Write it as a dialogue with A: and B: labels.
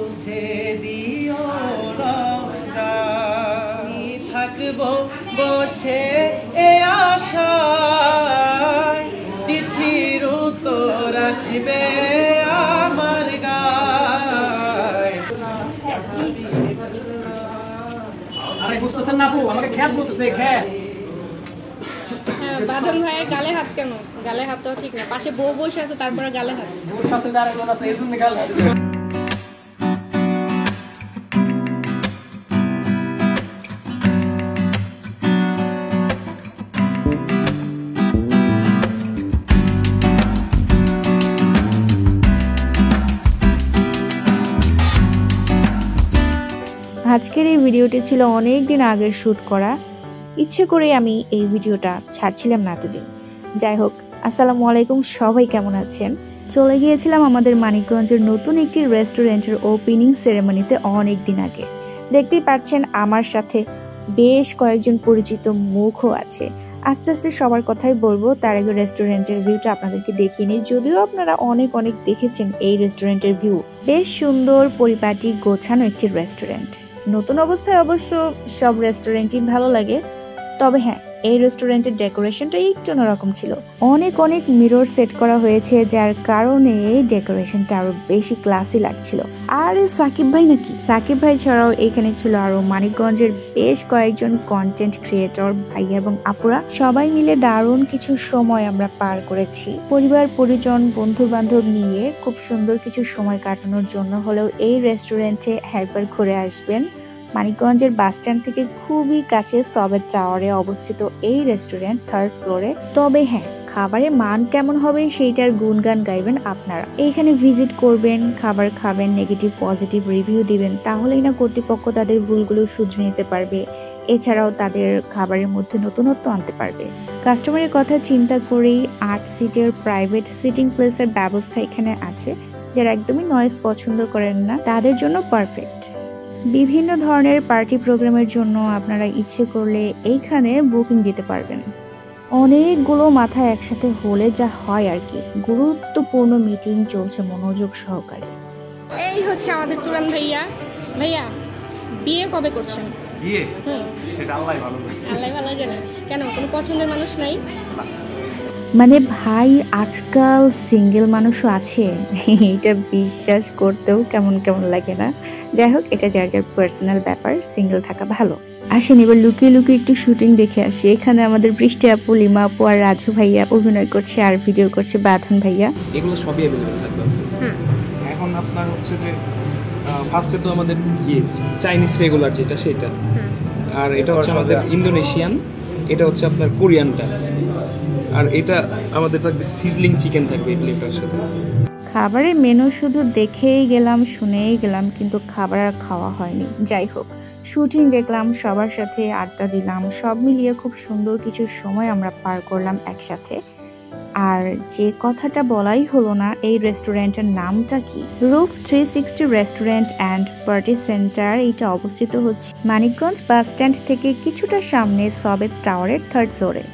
A: মুছে দিও রমজান থাকবো বসে এ আশায় চিঠির উত্তর আসবে আমার গায়
B: আরে বুঝতেছেন না আপু আমাকে খ্যাত বলতেছে খ্যাত
C: বাদন ভাইয়ের গালে হাত কেন গালে হাত তো ঠিক না পাশে বউ বসে আছে তারপরে গালে হাত
B: বউর সাথে যারা কোন আছে এই জন্য গালে হাত
D: আজকের এই ভিডিওটি ছিল অনেক দিন আগের শ্যুট করা, ইচ্ছে করে আমি এই ভিডিওটা ছাড়ছিলাম না এতদিন। যাই হোক, আসসালামু আলাইকুম, সবাই কেমন আছেন? চলে গিয়েছিলাম আমাদের মানিকগঞ্জের নতুন একটি রেস্টুরেন্টের ওপেনিং সেরেমনিতে অনেক দিন আগে। দেখতেই পাচ্ছেন আমার সাথে বেশ কয়েকজন পরিচিত মুখও আছে। আস্তে আস্তে সবার কথাই বলবো, তার আগে রেস্টুরেন্টের ভিউটা আপনাদেরকে দেখিয়ে নিই। যদিও আপনারা অনেক দেখেছেন এই রেস্টুরেন্টের ভিউ। বেশ সুন্দর, পরিপাটি, গোছানো একটি রেস্টুরেন্ট। নতুন অবস্থায় অবশ্য সব রেস্টুরেন্টই ভালো লাগে, তবে হ্যাঁ, এই রেস্টুরেন্টের ডেকোরেশনটা একটু অন্যরকম ছিল। অনেক মিরর সেট করা হয়েছে, যার কারণে ডেকোরেশনটা আরো বেশি ক্লাসি লাগছিল। আর সাকিব ভাই নাকি, সাকিব ভাই ছাড়াও এখানে ছিল আরো মানিকগঞ্জের বেশ কয়েকজন কন্টেন্ট ক্রিয়েটর ভাইয়া এবং আপুরা। সবাই মিলে দারুণ কিছু সময় আমরা পার করেছি। পরিবার পরিজন বন্ধু বান্ধব নিয়ে খুব সুন্দর কিছু সময় কাটানোর জন্য হলেও এই রেস্টুরেন্টে একবার ঘুরে আসবেন। মানিকগঞ্জের বাস স্ট্যান্ড থেকে খুবই কাছে সবেত টাওয়ারে অবস্থিত এই রেস্টুরেন্ট, 3rd ফ্লোরে। তবে হ্যাঁ, খাবারের মান কেমন হবে সেইটার গুণগান গাইবেন আপনারা। এইখানে ভিজিট করবেন, খাবার খাবেন, নেগেটিভ পজিটিভ রিভিউ দিবেন, তাহলেই না কর্তৃপক্ষ তাদের ভুলগুলো শুধরে নিতে পারবে। এছাড়াও তাদের খাবারের মধ্যে নতুনত্ব আনতে পারবে। কাস্টমারের কথা চিন্তা করেই 8 সিটের প্রাইভেট সিটিং প্লেসের ব্যবস্থা এখানে আছে। যারা একদমই নয়েজ পছন্দ করেন না, তাদের জন্য পারফেক্ট। বিভিন্ন ধরনের পার্টি প্রোগ্রামের জন্য আপনারা ইচ্ছে করলে এইখানে বুকিং দিতে পারবেন। অনেকগুলো মাথা একসাথে হলে যা হয় আর কি, গুরুত্বপূর্ণ মিটিং চলছে মনোযোগ সহকারে।
C: এই হচ্ছে আমাদের তুরান ভাইয়া। ভাইয়া, বিয়ে কবে করছেন?
B: বিয়ে সেটা আল্লাহই ভালো জানে।
C: আল্লাহ ভালো জানে। কেন, কোনো পছন্দের মানুষ নাই?
D: মানে ভাই, আজকাল সিঙ্গেল মানুষও আছে, এটা বিশ্বাস করতেও কেমন লাগে না। যাই হোক, এটা যার যার পার্সোনাল ব্যাপার, সিঙ্গেল থাকা ভালো। আসেন এবার লুকিয়ে একটু শুটিং দেখে আসি। এখানে আমাদের বৃষ্টি আপু, লিমা আপু আর রাজু ভাইয়া অভিনয় করছে আর ভিডিও করছে বাঁধন ভাইয়া।
E: এগুলো সবই অ্যাভেলেবল থাকবে। এখন আপনার হচ্ছে যে ফার্স্টে তো আমাদের চাইনিজ রেগুলার যেটা সেটা, আর এটা হচ্ছে আমাদের ইন্দোনেশিয়ান, এটা হচ্ছে আপনার কোরিয়ানটা, আর এটা আমাদের থাকবে সিজলিং চিকেন থাকবে এই প্লেটার সাথে।
D: খাবারের মেনু শুধু দেখেই গেলাম, শুনেই গেলাম, কিন্তু খাবার আর খাওয়া হয়নি। যাই হোক, শুটিং দেখলাম, সবার সাথে আড্ডা দিলাম, সব মিলিয়ে খুব সুন্দর কিছু সময় আমরা পার করলাম একসাথে। আর যে কথাটা বলাই হলো না, এই রেস্টুরেন্টের নামটা কি? Roof 360 restaurant and party centre. এটা অবস্থিত হচ্ছে মানিকগঞ্জ বাস স্ট্যান্ড থেকে কিছুটা সামনে সবেত টাওয়ারের 3rd ফ্লোরে।